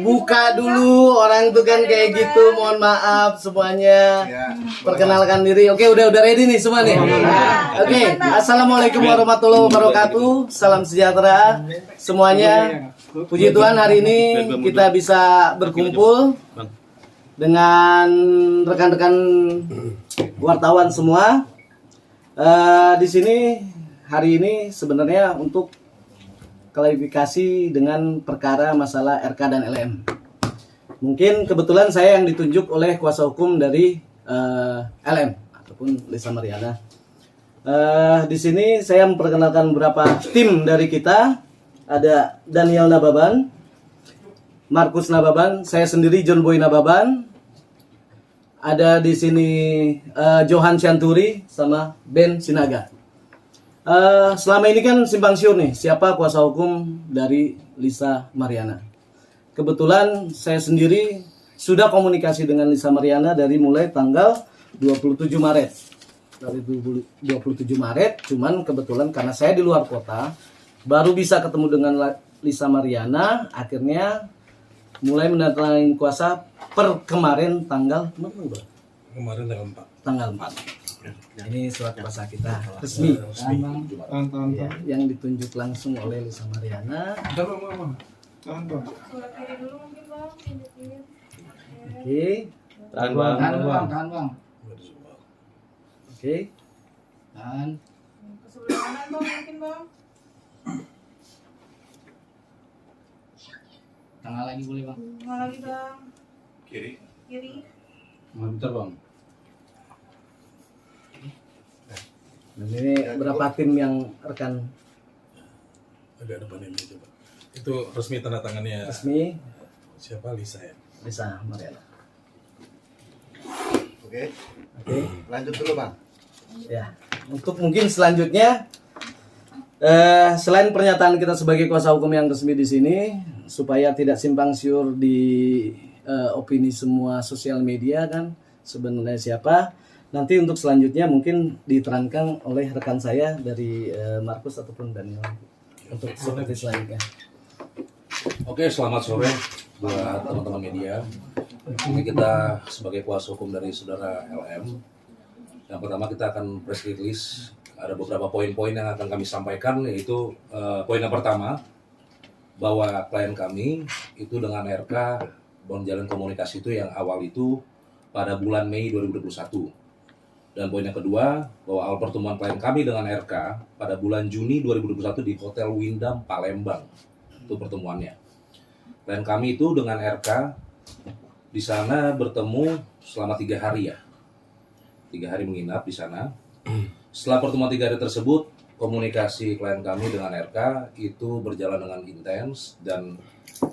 Buka dulu, orang tuh kan kayak gitu. Mohon maaf semuanya. Perkenalkan diri. Oke, udah ready nih semua nih. Oke, assalamualaikum warahmatullahi wabarakatuh. Salam sejahtera semuanya. Puji Tuhan hari ini kita bisa berkumpul dengan rekan-rekan wartawan semua. Di sini hari ini sebenarnya untuk klarifikasi dengan perkara masalah RK dan LM. Mungkin kebetulan saya yang ditunjuk oleh kuasa hukum dari LM ataupun Lisa Mariana. Di sini saya memperkenalkan beberapa tim dari kita. Ada Daniel Nababan, Markus Nababan, saya sendiri John Boy Nababan. Ada di sini Johan Syanturi sama Ben Sinaga. Selama ini kan simpang siur nih, siapa kuasa hukum dari Lisa Mariana. Kebetulan saya sendiri sudah komunikasi dengan Lisa Mariana dari mulai tanggal 27 Maret. Dari 27 Maret, cuman kebetulan karena saya di luar kota, baru bisa ketemu dengan Lisa Mariana, akhirnya mulai mendatangani kuasa per kemarin tanggal berapa? Kemarin tanggal 4. Ini surat kuasa kita resmi, ya, yang ditunjuk langsung oleh Lisa Mariana. Oke. Tahan bang. Oke. Tahan. Kesebelah kanan bang, mungkin bang. Tengah lagi boleh bang. Tengah lagi bang. Kiri. Bentar bang. Nah, ini berapa tim yang rekan? Agak depan ini coba. Itu resmi tanda tangannya. Resmi. Siapa? Lisa ya. Lisa Mariana. Oke. Lanjut dulu bang. Ya. Untuk mungkin selanjutnya, selain pernyataan kita sebagai kuasa hukum yang resmi di sini, supaya tidak simpang siur di opini semua sosial media kan sebenarnya siapa. Nanti untuk selanjutnya mungkin diterangkan oleh rekan saya dari Markus ataupun Daniel untuk seperti selanjutnya. Oke, selamat sore buat teman-teman media. Ini kita sebagai kuasa hukum dari saudara LM. Yang pertama kita akan press release. Ada beberapa poin-poin yang akan kami sampaikan, yaitu poin yang pertama bahwa klien kami itu dengan RK menjalin komunikasi itu yang awal itu pada bulan Mei 2021. Dan poin yang kedua, bahwa awal pertemuan klien kami dengan RK pada bulan Juni 2021 di Hotel Windham, Palembang. Itu pertemuannya. Klien kami itu dengan RK di sana bertemu selama 3 hari ya. 3 hari menginap di sana. Setelah pertemuan 3 hari tersebut, komunikasi klien kami dengan RK itu berjalan dengan intens. Dan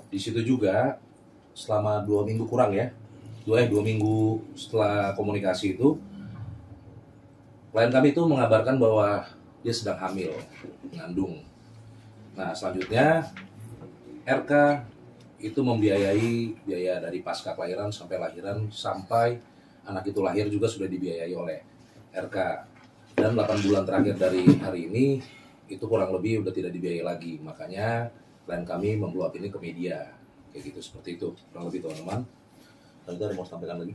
di situ juga selama 2 minggu kurang ya. 2 minggu setelah komunikasi itu, klien kami itu mengabarkan bahwa dia sedang hamil, mengandung. Nah, selanjutnya RK itu membiayai biaya dari pasca kelahiran sampai lahiran, sampai anak itu lahir juga sudah dibiayai oleh RK. Dan 8 bulan terakhir dari hari ini itu kurang lebih udah tidak dibiayai lagi. Makanya klien kami membuat ini ke media. Kayak gitu, seperti itu kurang lebih teman-teman. Lalu ada mau sampaikan lagi?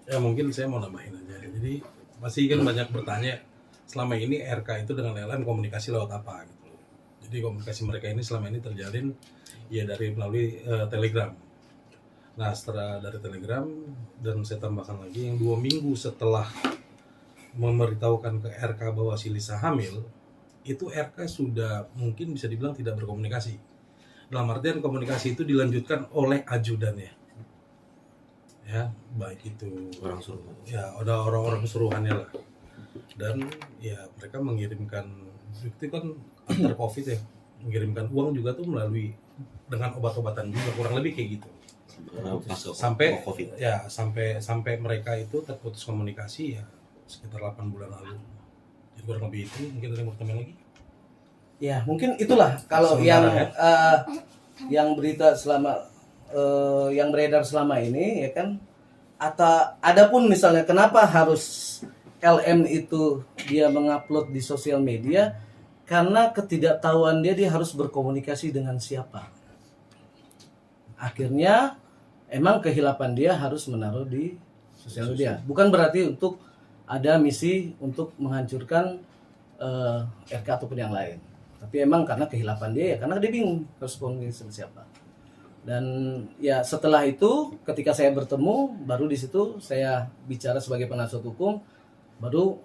Ya mungkin saya mau nambahin aja. Jadi masih kan banyak bertanya selama ini RK itu dengan LM komunikasi lewat apa gitu. Jadi komunikasi mereka ini selama ini terjalin ya dari melalui Telegram. Nah, setelah dari Telegram, dan saya tambahkan lagi yang 2 minggu setelah memberitahukan ke RK bahwa si Lisa hamil, itu RK sudah mungkin bisa dibilang tidak berkomunikasi. Dalam artian komunikasi itu dilanjutkan oleh ajudannya. Ya, baik itu Orang suruhan. ya ada orang-orang suruhannya lah. Dan ya mereka mengirimkan, itu kan after covid ya, mengirimkan uang juga tuh melalui dengan obat-obatan juga, kurang lebih kayak gitu. Sampai mereka itu terputus komunikasi ya sekitar 8 bulan lalu. Jadi kurang lebih itu. Mungkin ada yang mau tambahin lagi? Ya, mungkin itulah kalau yang berita selama yang beredar selama ini ya kan. Atau adapun misalnya kenapa harus LM itu dia mengupload di sosial media, karena ketidaktahuan dia harus berkomunikasi dengan siapa. akhirnya emang kehilapan dia harus menaruh di sosial media. Bukan berarti untuk ada misi untuk menghancurkan RK ataupun yang lain. Tapi emang karena kehilapan dia ya, karena dia bingung harus komunikasi sama siapa. Dan ya setelah itu ketika saya bertemu, baru di situ saya bicara sebagai penasihat hukum, baru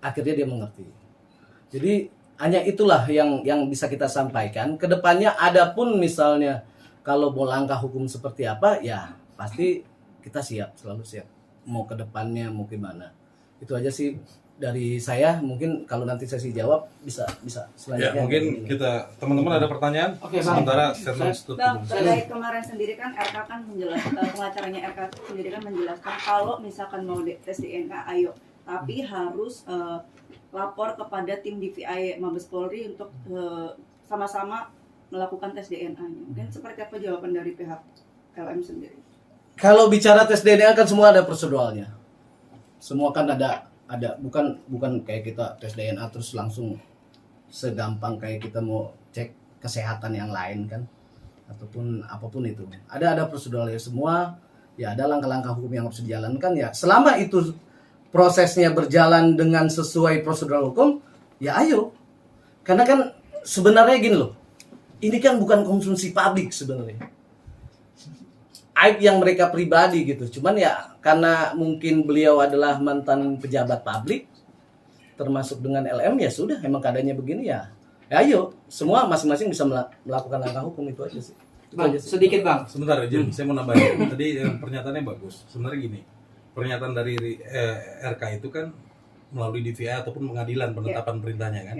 akhirnya dia mengerti. Jadi hanya itulah yang bisa kita sampaikan. Kedepannya adapun misalnya kalau mau langkah hukum seperti apa, ya pasti kita siap, selalu siap. Mau kedepannya mau gimana. Itu aja sih dari saya. Mungkin kalau nanti sesi jawab bisa Ya, selanjutnya. mungkin kita teman-teman ada pertanyaan. Oke, Bang. Sementara statement tutup Bang, dulu. terkait kemarin sendiri kan RK kan menjelaskan, pengacaranya RK sendiri kan menjelaskan kalau misalkan mau tes DNA, ayo, tapi harus lapor kepada tim DVI Mabes Polri untuk sama-sama melakukan tes DNA-nya. Mungkin seperti apa jawaban dari pihak LM sendiri? Kalau bicara tes DNA kan semua ada proseduralnya. Semua kan ada bukan kayak kita tes DNA terus langsung segampang kayak kita mau cek kesehatan yang lain kan, ataupun apapun itu. Ada proseduralnya semua. Ya ada langkah-langkah hukum yang harus dijalankan ya. Selama itu prosesnya berjalan dengan sesuai prosedur hukum, ya ayo. Karena kan sebenarnya gini loh. Ini kan bukan konsumsi publik sebenarnya. Aib yang mereka pribadi gitu. Cuman ya karena mungkin beliau adalah mantan pejabat publik termasuk dengan LM, ya sudah emang keadaannya begini ya. Ya ayo, semua masing-masing bisa melakukan langkah hukum. Itu aja sih. Itu Bang, aja sih. sedikit Bang. Sebentar aja, saya mau nambahin. Tadi pernyataannya bagus. Sebenarnya gini, pernyataan dari RK itu kan melalui DVI ataupun pengadilan penetapan perintahnya kan,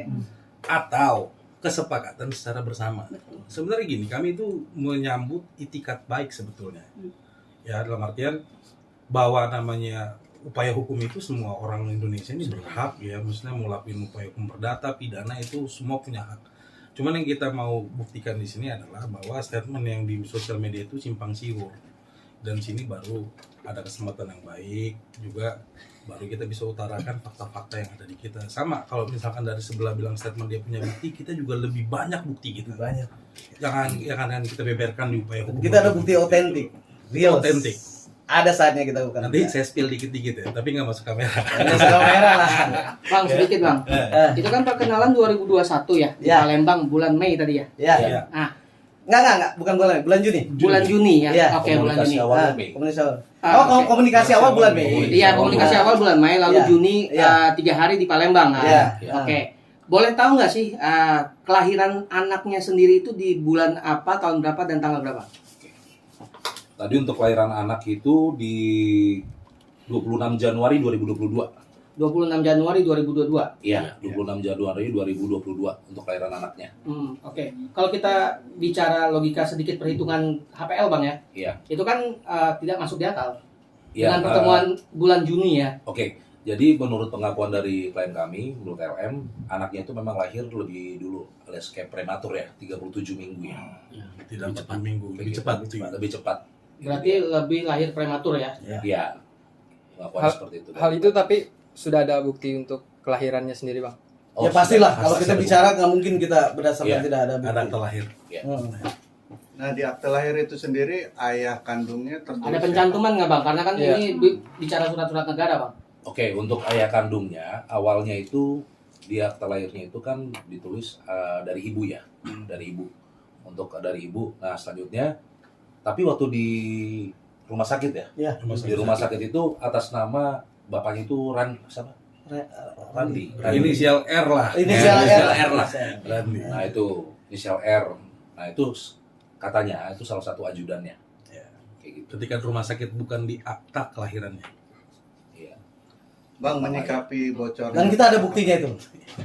atau kesepakatan secara bersama. Sebenarnya gini, kami itu menyambut itikat baik sebetulnya. Ya dalam artian bahwa namanya upaya hukum itu semua orang Indonesia ini berhak ya, maksudnya mau lakuin upaya hukum perdata, pidana itu semua punya hak. Cuman yang kita mau buktikan di sini adalah bahwa statement yang di sosial media itu simpang siur. Dan sini baru ada kesempatan yang baik juga, baru kita bisa utarakan fakta-fakta yang ada di kita. Sama kalau misalkan dari sebelah bilang statement dia punya bukti, kita juga lebih banyak bukti kita. Banyak. Yang akan kita beberkan di upaya hukum. Kita ada bukti otentik. Real. Otentik. Ada saatnya kita bukan. Nanti saya spill dikit-dikit ya, tapi nggak masuk kamera. kamera lah. Bang, sedikit Bang. Itu kan perkenalan 2021 ya, di Ya. Palembang bulan Mei tadi ya. Ya. Ya. Nah, Enggak, bukan bulan Juni. bulan Juni ya. Iya. Oke, bulan Juni. Awalnya Mei. Komunikasi awal. Oke. Komunikasi awal bulan Mei. Iya, komunikasi awal bulan Mei, lalu Iya. Juni Iya. 3 hari di Palembang. Nah, Iya. Oke. Boleh tahu nggak sih kelahiran anaknya sendiri itu di bulan apa, tahun berapa, dan tanggal berapa? Tadi untuk kelahiran anak itu di 26 Januari 2022. 26 Januari 2022. Iya, 26 Januari 2022 untuk kelahiran anaknya. Oke. Kalau kita bicara logika sedikit perhitungan HPL Bang ya, Iya. itu kan tidak masuk di akal. Iya, Dengan pertemuan bulan Juni ya. Oke, jadi menurut pengakuan dari klien kami, menurut LM, anaknya itu memang lahir lebih dulu, alias kayak prematur ya, 37 minggu ya. Tidak 4 minggu, lebih Lebih cepat. Lebih cepat. Berarti lebih lahir prematur ya. Iya. Pengakuan seperti itu. Hal itu tapi sudah ada bukti untuk kelahirannya sendiri, Bang. Ya pastilah. sudah. Kalau kita bicara nggak mungkin kita berdasarkan Iya. tidak ada bukti. Ada akte lahir. Nah di akte lahir itu sendiri ayah kandungnya tertulis. Ada pencantuman nggak Bang? Karena kan Iya. ini bicara surat-surat negara Bang. Oke, untuk ayah kandungnya, awalnya itu di akte lahirnya itu kan ditulis dari ibu ya, dari ibu. Untuk dari ibu. Nah selanjutnya, tapi waktu di rumah sakit ya, Ya. di rumah sakit itu atas nama bapaknya itu Randi. Inisial R lah. Inisial R lah. Randi. Nah itu inisial R. Nah itu katanya itu salah satu ajudannya. Ya. Kayak gitu. Ketika di rumah sakit bukan di akta kelahirannya. Iya. Bang menyikapi bocornya. Dan kita ada buktinya itu.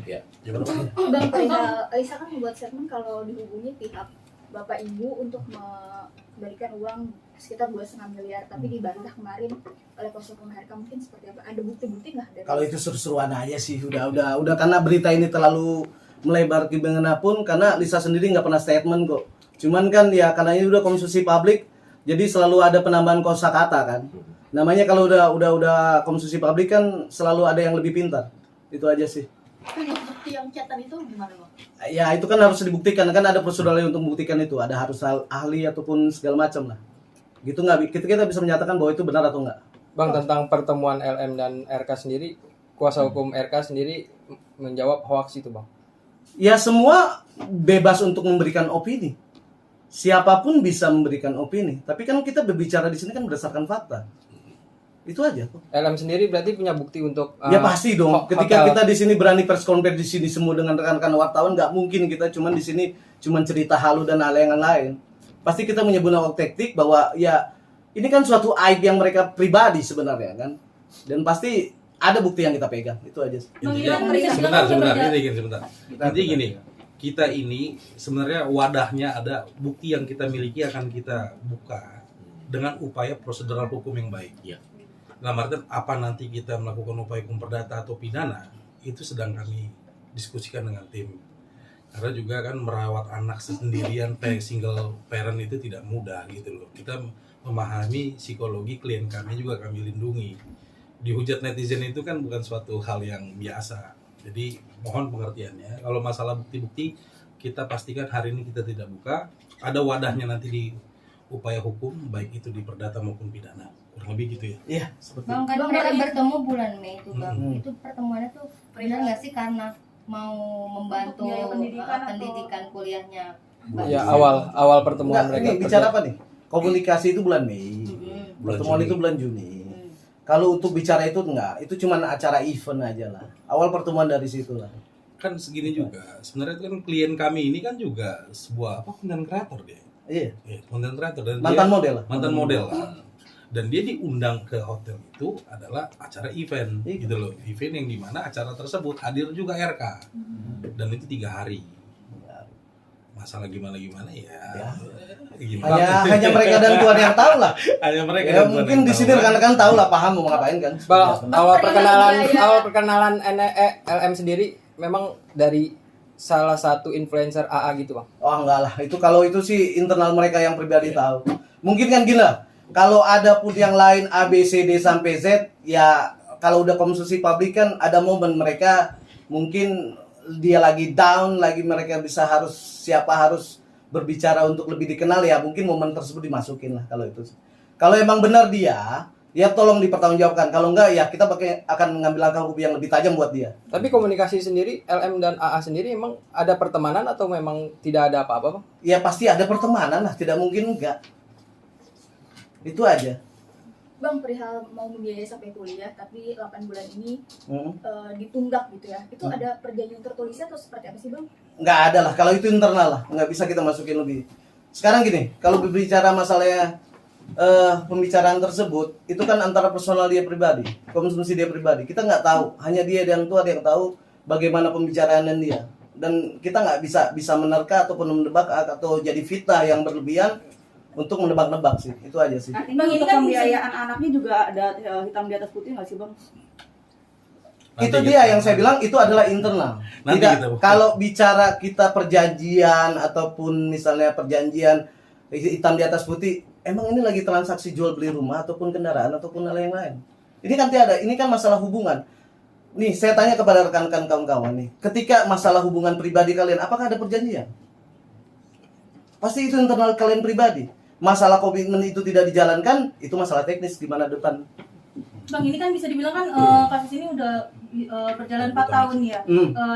Iya. Gimana Pak? Bang perihal Aisyah kan membuat statement kalau dihubungi pihak bapak ibu untuk memberikan uang sekitar 2,5 miliar, tapi dibantah kemarin oleh kuasa hukum HRK. Mungkin seperti apa? Ada bukti-bukti nggak dari? Kalau itu seru-seruan aja sih, udah karena berita ini terlalu melebar dimanapun, karena Lisa sendiri nggak pernah statement kok. Cuman kan ya karena ini udah konsumsi publik, jadi selalu ada penambahan kosakata kan. Namanya kalau udah konsumsi publik kan selalu ada yang lebih pintar. Itu aja sih. Untuk bukti yang chatan itu gimana bang? Ya itu kan harus dibuktikan, kan ada prosedur lain untuk membuktikan itu, ada harus ahli ataupun segala macam lah. Gitu nggak, kita bisa menyatakan bahwa itu benar atau enggak. Bang, tentang pertemuan LM dan RK sendiri, kuasa hukum RK sendiri menjawab hoax itu bang. Ya semua bebas untuk memberikan opini. Siapapun bisa memberikan opini, tapi kan kita berbicara di sini kan berdasarkan fakta. Itu aja. LM sendiri berarti punya bukti untuk Ya pasti dong. Ketika hotel. kita di sini berani press conference di sini semua dengan rekan-rekan wartawan, nggak mungkin kita cuman di sini cuman cerita halu dan hal yang lain. Pasti kita menyebutkan taktik bahwa ya ini kan suatu aib yang mereka pribadi sebenarnya kan. Dan pasti ada bukti yang kita pegang. Itu aja. Sebentar. Intinya gini, kita ini sebenarnya wadahnya ada, bukti yang kita miliki akan kita buka dengan upaya prosedural hukum yang baik. Iya. Dalam artian apa nanti kita melakukan upaya hukum perdata atau pidana, itu sedang kami diskusikan dengan tim. Karena juga kan merawat anak sendirian, single parent itu tidak mudah gitu loh. Kita memahami psikologi klien kami juga kami lindungi. Dihujat netizen itu kan bukan suatu hal yang biasa. Jadi mohon pengertiannya. Kalau masalah bukti-bukti, kita pastikan hari ini kita tidak buka. Ada wadahnya nanti di upaya hukum, baik itu di perdata maupun pidana. Kurang lebih gitu ya. Iya, seperti Bang, kan mereka bertemu bulan Mei itu bang. Hmm. Itu pertemuannya tuh benar nggak sih karena mau membantu Untuk biaya pendidikan pendidikan kuliahnya? Ya awal pertemuan Enggak, mereka. ini bicara apa nih? Komunikasi itu bulan Mei. Bulan Pertemuan Juni. itu bulan Juni. Kalau untuk bicara itu enggak, itu cuma acara event aja lah. Awal pertemuan dari situ lah. Kan segini juga. Sebenarnya itu kan klien kami ini kan juga sebuah content creator dia. Iya. Content creator dan Mantan dia, model lah. mantan model lah. Dan dia diundang ke hotel itu adalah acara event Iya. gitu loh. Event yang dimana acara tersebut hadir juga RK. Dan itu 3 hari. Masalah gimana ya. Gimana? Hanya mereka dan Tuhan yang tahu lah. Hanya mereka Ya dan Tuhan mungkin yang di tahu. sini rekan-rekan tahu lah, paham mau ngapain kan. Bang, Iya. awal perkenalan LM sendiri memang dari salah satu influencer AA gitu bang. Oh enggak lah, itu kalau itu sih internal mereka yang pribadi tahu. Mungkin kan gini lah, kalau ada pun yang lain A, B, C, D sampai Z, ya kalau udah konsumsi publik kan ada momen mereka mungkin dia lagi down, lagi mereka harus berbicara untuk lebih dikenal, ya mungkin momen tersebut dimasukin lah kalau itu. Kalau emang benar dia, ya tolong dipertanggungjawabkan. Kalau enggak ya kita akan mengambil langkah hukum yang lebih tajam buat dia. Tapi komunikasi sendiri LM dan AA sendiri emang ada pertemanan atau memang tidak ada apa-apa bang? Ya pasti ada pertemanan lah, tidak mungkin enggak. Itu aja. Bang, perihal mau membiayai sampai kuliah tapi 8 bulan ini Hmm. ditunggak gitu ya. Itu ada perjanjian tertulisnya atau seperti apa sih bang? Nggak ada lah, kalau itu internal lah, nggak bisa kita masukin lebih. Sekarang gini, kalau berbicara masalahnya pembicaraan tersebut, itu kan antara personal dia pribadi, konsumsi dia pribadi. Kita nggak tahu, hanya dia dan Tuhan yang tahu bagaimana pembicaraan dia. Dan kita nggak bisa menerka ataupun menebak atau jadi fitnah yang berlebihan untuk menebak-nebak sih, itu aja sih. Artinya Bang, ini untuk kan pembiayaan anaknya juga ada hitam di atas putih nggak sih bang? Nanti Itu kita- dia yang saya bilang, itu adalah internal. Nanti Tidak, kita buka. kalau bicara kita perjanjian ataupun misalnya perjanjian hitam di atas putih, emang ini lagi transaksi jual beli rumah ataupun kendaraan ataupun hal yang lain. Ini kan tidak ada, ini kan masalah hubungan. Nih, saya tanya kepada rekan-rekan kawan-kawan nih, ketika masalah hubungan pribadi kalian, apakah ada perjanjian? Pasti itu internal kalian pribadi. Masalah komitmen itu tidak dijalankan, itu masalah teknis di mana depan. Bang, ini kan bisa dibilang kan kasus ini udah berjalan 4 tahun ya.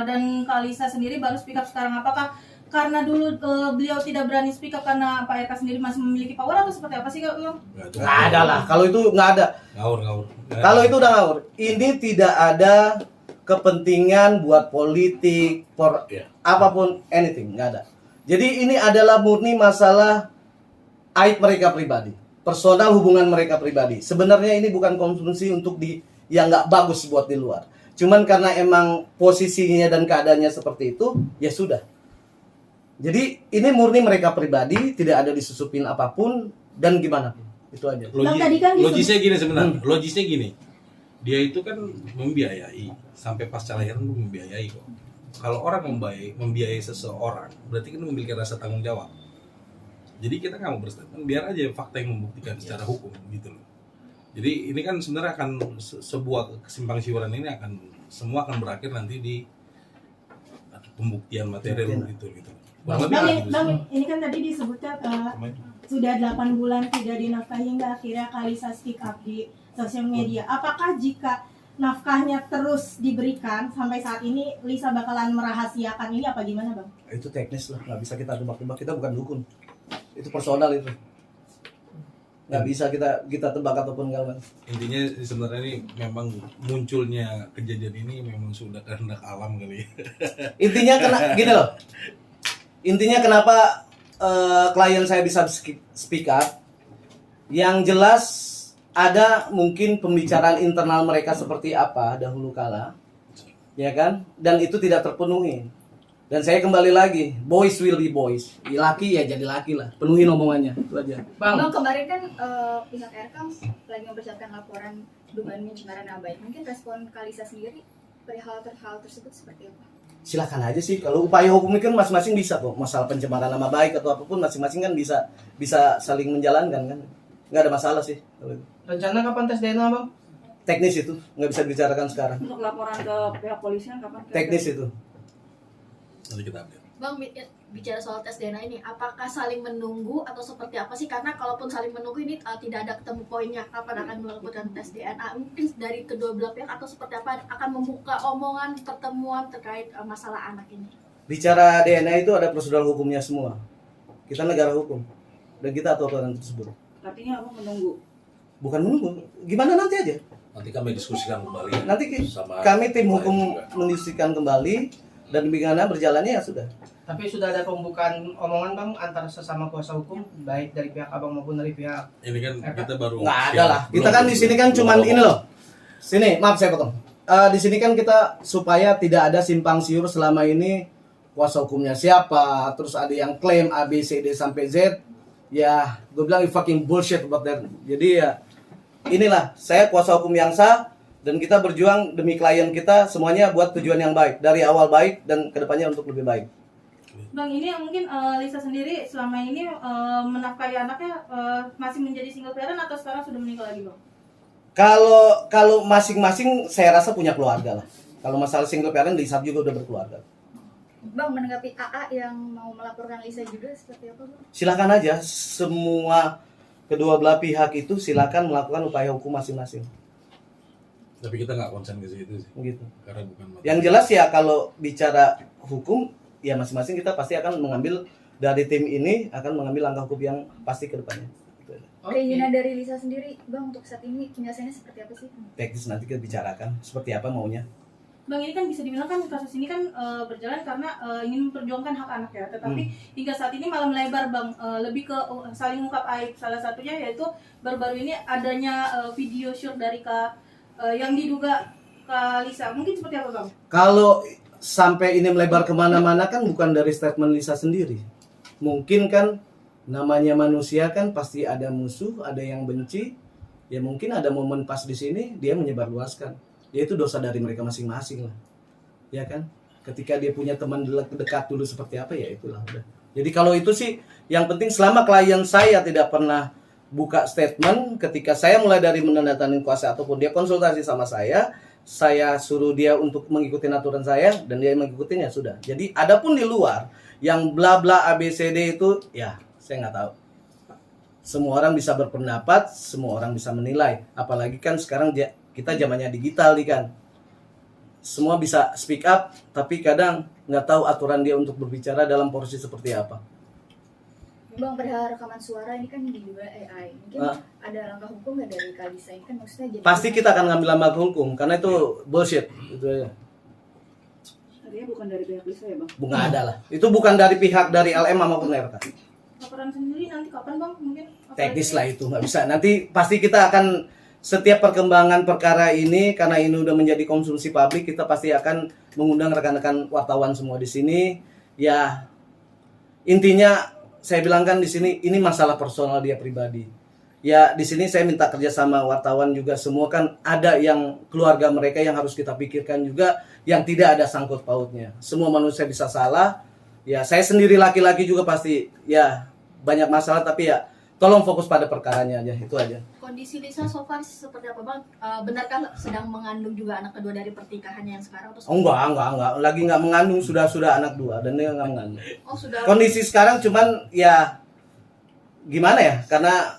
Dan Kalisa sendiri baru speak up sekarang. Apakah karena dulu beliau tidak berani speak up karena Pak RK sendiri masih memiliki power atau seperti apa sih Kak? Nggak ada lah, kalau itu nggak ada. Ngawur. Kalau itu udah ngawur. Ini tidak ada kepentingan buat politik, apapun, anything, nggak ada. Jadi ini adalah murni masalah aib mereka pribadi, personal hubungan mereka pribadi. Sebenarnya ini bukan konsumsi untuk yang nggak bagus buat di luar. Cuman karena emang posisinya dan keadaannya seperti itu, ya sudah. Jadi ini murni mereka pribadi, tidak ada disusupin apapun dan gimana pun. Itu aja. Bang, tadi kan Logisnya gini sebenarnya. Logisnya gini. Dia itu kan membiayai sampai pasca lahiran itu membiayai kok. Kalau orang membiayai seseorang, berarti kan memiliki rasa tanggung jawab. Jadi kita nggak mau berstatement, biar aja fakta yang membuktikan secara hukum gitu loh. Jadi ini kan sebenarnya akan sebuah kesimpang siuran ini semua akan berakhir nanti di pembuktian material gitu. Bang, ini kan tadi disebutkan sudah 8 bulan tidak dinafkahi hingga akhirnya Kalisa speak up di sosial media. Apakah jika nafkahnya terus diberikan sampai saat ini Lisa bakalan merahasiakan ini apa gimana, Bang? Itu teknis lah, nggak bisa kita tebak-tebak, kita bukan dukun. Itu personal itu. Nggak bisa kita tebak ataupun enggak. Intinya sebenarnya ini memang munculnya kejadian ini memang sudah kehendak alam kali ya. Intinya gini loh. Intinya kenapa klien saya bisa speak up? Yang jelas ada mungkin pembicaraan internal mereka seperti apa dahulu kala, ya kan? Dan itu tidak terpenuhi. Dan saya kembali lagi, boys will be boys. Laki ya jadi laki lah. Penuhin omongannya, itu aja. Bang, kemarin kan pihak RK lagi mempersiapkan laporan dugaan pencemaran nama baik. Mungkin respon Kalisa sendiri perihal hal tersebut seperti apa? Silakan aja sih. Kalau upaya hukum kan masing-masing bisa kok. Masalah pencemaran nama baik atau apapun masing-masing kan bisa saling menjalankan kan. Nggak ada masalah sih. Rencana kapan tes DNA, Bang? Teknis itu nggak bisa dibicarakan sekarang. Untuk laporan ke pihak polisian kapan? Teknis itu. Nanti kita update. Bang, bicara soal tes DNA ini, apakah saling menunggu atau seperti apa sih? Karena kalaupun saling menunggu ini tidak ada ketemu poinnya kapan akan melakukan tes DNA. Mungkin dari kedua belah pihak atau seperti apa akan membuka omongan pertemuan terkait masalah anak ini. Bicara DNA itu ada prosedur hukumnya semua. Kita negara hukum dan kita atur aturan tersebut. Artinya apa menunggu? Bukan menunggu. Gimana nanti aja. Nanti kami diskusikan kembali. Nanti kami tim hukum mendiskusikan kembali dan bagaimana berjalannya ya sudah. Tapi sudah ada pembukaan omongan, Bang, antara sesama kuasa hukum baik dari pihak Abang maupun dari pihak Ini kan kita baru nggak ada lah. Kita kan di sini kan cuman ini loh. Sini, maaf saya potong. Di sini kan kita supaya tidak ada simpang siur selama ini kuasa hukumnya siapa, terus ada yang klaim A B C D sampai Z. Ya, gue bilang fucking bullshit about that. Jadi ya inilah saya kuasa hukum yang sah dan kita berjuang demi klien kita semuanya buat tujuan yang baik. Dari awal baik dan kedepannya untuk lebih baik. Bang, ini yang mungkin Lisa sendiri selama ini menafkahi anaknya masih menjadi single parent atau sekarang sudah menikah lagi, Bang? Kalau masing-masing saya rasa punya keluarga lah. Kalau masalah single parent, Lisa juga udah berkeluarga. Bang, menanggapi AA yang mau melaporkan Lisa juga seperti apa, Bang? Silakan aja, semua kedua belah pihak itu silakan melakukan upaya hukum masing-masing. Tapi kita nggak konsen ke situ sih. Gitu. Karena bukan materi. Yang jelas ya kalau bicara hukum, ya masing-masing kita pasti akan mengambil dari tim ini akan mengambil langkah hukum yang pasti ke depannya. Keinginan dari Lisa sendiri, Bang, untuk saat ini penyelesaiannya seperti apa sih? Teknis nanti kita bicarakan seperti apa maunya. Bang, ini kan bisa dibilang kan kasus ini kan berjalan karena ingin memperjuangkan hak anak ya. Tetapi hingga saat ini malah melebar, Bang, lebih ke saling ungkap aib. Salah satunya yaitu baru-baru ini adanya video shoot dari yang diduga Lisa. Mungkin seperti apa, Bang? Kalau sampai ini melebar kemana-mana kan bukan dari statement Lisa sendiri. Mungkin kan namanya manusia kan pasti ada musuh, ada yang benci. Ya mungkin ada momen pas di sini dia menyebarluaskan. Ya itu dosa dari mereka masing-masing lah. Ya kan? Ketika dia punya teman dekat dulu seperti apa ya itulah udah. Jadi kalau itu sih yang penting selama klien saya tidak pernah buka statement ketika saya mulai dari menandatangani kuasa ataupun dia konsultasi sama saya suruh dia untuk mengikuti aturan saya dan dia mengikutinya sudah. Jadi adapun di luar yang bla bla ABCD itu ya saya nggak tahu. Semua orang bisa berpendapat, semua orang bisa menilai. Apalagi kan sekarang kita zamannya digital nih kan. Semua bisa speak up, tapi kadang nggak tahu aturan dia untuk berbicara dalam porsi seperti apa. Bang, perihal rekaman suara ini kan diduga AI. Mungkin ada langkah hukum nggak dari Kalisa ini kan maksudnya jadi... Pasti kita akan ngambil langkah hukum, karena itu bullshit. Itu aja. Artinya bukan dari pihak Lisa ya, Bang? Bukan ada lah. Itu bukan dari pihak dari LM maupun RK. Laporan sendiri nanti kapan, Bang? Mungkin Teknis lah itu, nggak bisa. Nanti pasti kita akan setiap perkembangan perkara ini karena ini udah menjadi konsumsi publik, kita pasti akan mengundang rekan-rekan wartawan semua di sini. Ya intinya saya bilangkan di sini ini masalah personal dia pribadi. Ya di sini saya minta kerjasama wartawan juga semua kan ada yang keluarga mereka yang harus kita pikirkan juga yang tidak ada sangkut pautnya. Semua manusia bisa salah. Ya saya sendiri laki-laki juga pasti ya banyak masalah tapi ya tolong fokus pada perkaranya aja itu aja. Kondisi Lisa so far seperti apa bang? Benarkah sedang mengandung juga anak kedua dari pernikahannya yang sekarang? Atau Oh, enggak. Lagi nggak mengandung, sudah anak 2 dan dia nggak mengandung. Oh, sudah. Kondisi sekarang cuman ya gimana ya? Karena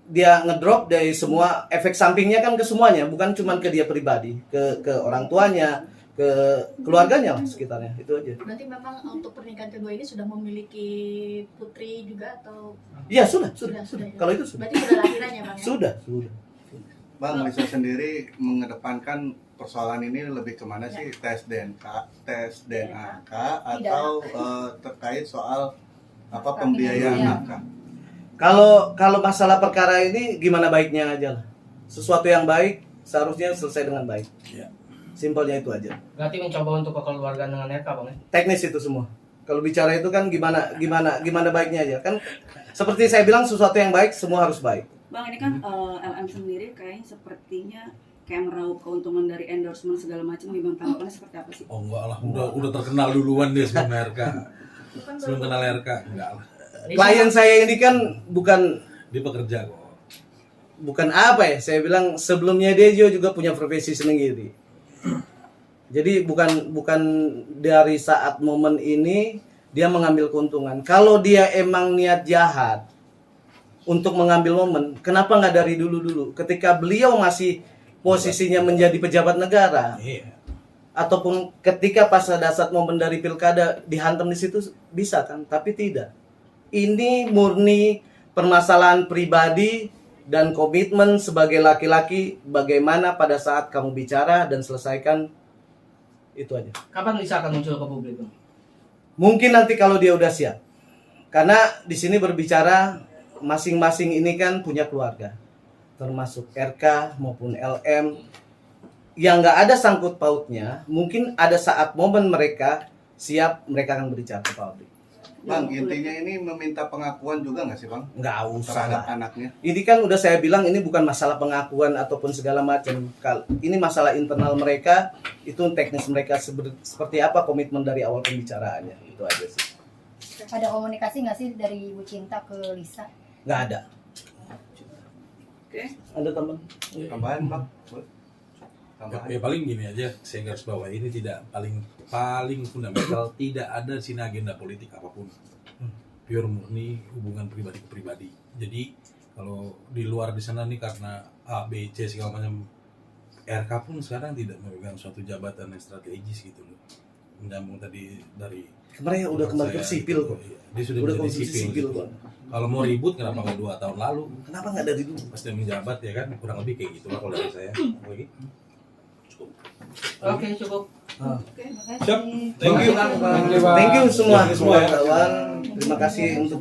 dia ngedrop dari semua efek sampingnya kan ke semuanya, bukan cuman ke dia pribadi, ke orang tuanya, ke keluarganya lah sekitarnya, itu aja. Berarti memang untuk pernikahan kedua ini sudah memiliki putri juga atau? Iya sudah. Ya? Kalau itu sudah. Berarti sudah lahiran ya bang? Ya? Sudah. Bang, Lisa sendiri mengedepankan persoalan ini lebih kemana sih? Tes DNA kah? Atau terkait soal pembiayaan nakah? Kalau masalah perkara ini gimana baiknya aja lah. Sesuatu yang baik seharusnya selesai dengan baik. Iya. Simpelnya itu aja. Berarti mencoba untuk kekeluargaan dengan RK bang? Teknis itu semua. Kalau bicara itu kan gimana baiknya aja kan. Seperti saya bilang sesuatu yang baik semua harus baik. Bang, ini kan LM sendiri kayaknya sepertinya kayak meraup keuntungan dari endorsement segala macam. Di Bang tanggapannya seperti apa sih? Oh enggak lah, udah terkenal duluan dia sebelum RK. Sebelum kenal RK, enggak lah. Klien saya ini kan bukan Dia pekerja kok. bukan apa ya, saya bilang sebelumnya dia juga punya profesi sendiri. Jadi bukan dari saat momen ini dia mengambil keuntungan. Kalau dia emang niat jahat untuk mengambil momen, kenapa nggak dari dulu? Ketika beliau masih posisinya menjadi pejabat negara, Iya. ataupun ketika pas ada saat momen dari pilkada dihantam di situ bisa kan? Tapi tidak. Ini murni permasalahan pribadi dan komitmen sebagai laki-laki bagaimana pada saat kamu bicara dan selesaikan itu aja. Kapan Lisa akan muncul ke publik bang? Mungkin nanti kalau dia udah siap. Karena di sini berbicara masing-masing ini kan punya keluarga. Termasuk RK maupun LM. Yang nggak ada sangkut pautnya, mungkin ada saat momen mereka siap, mereka akan berbicara ke publik. Bang, intinya ini meminta pengakuan juga nggak sih bang? Nggak usah. Terhadap anaknya. Ini kan udah saya bilang ini bukan masalah pengakuan ataupun segala macam. Ini masalah internal mereka, itu teknis mereka seperti apa komitmen dari awal pembicaraannya. Itu aja sih. Ada komunikasi nggak sih dari Ibu Cinta ke Lisa? Nggak ada. Oke. Ada teman? Tambahan bang? Ya paling gini aja, saya garis bawah ini tidak paling fundamental, tidak ada sini agenda politik apapun. Pure murni hubungan pribadi ke pribadi. Jadi kalau di luar di sana nih karena A, B, C segala macam, RK pun sekarang tidak memegang suatu jabatan yang strategis gitu loh. Menyambung tadi dari kemarin udah kembali ke sipil kok. Dia sudah Udah menjadi kembali sipil kok. Kalau mau ribut kenapa nggak 2 tahun lalu? Kenapa nggak dari dulu? Pas dia menjabat ya kan, kurang lebih kayak gitu lah kalau dari saya. Oke. Oke, cukup. Oke, makasih. Siap. Thank you semua kawan. Terima kasih untuk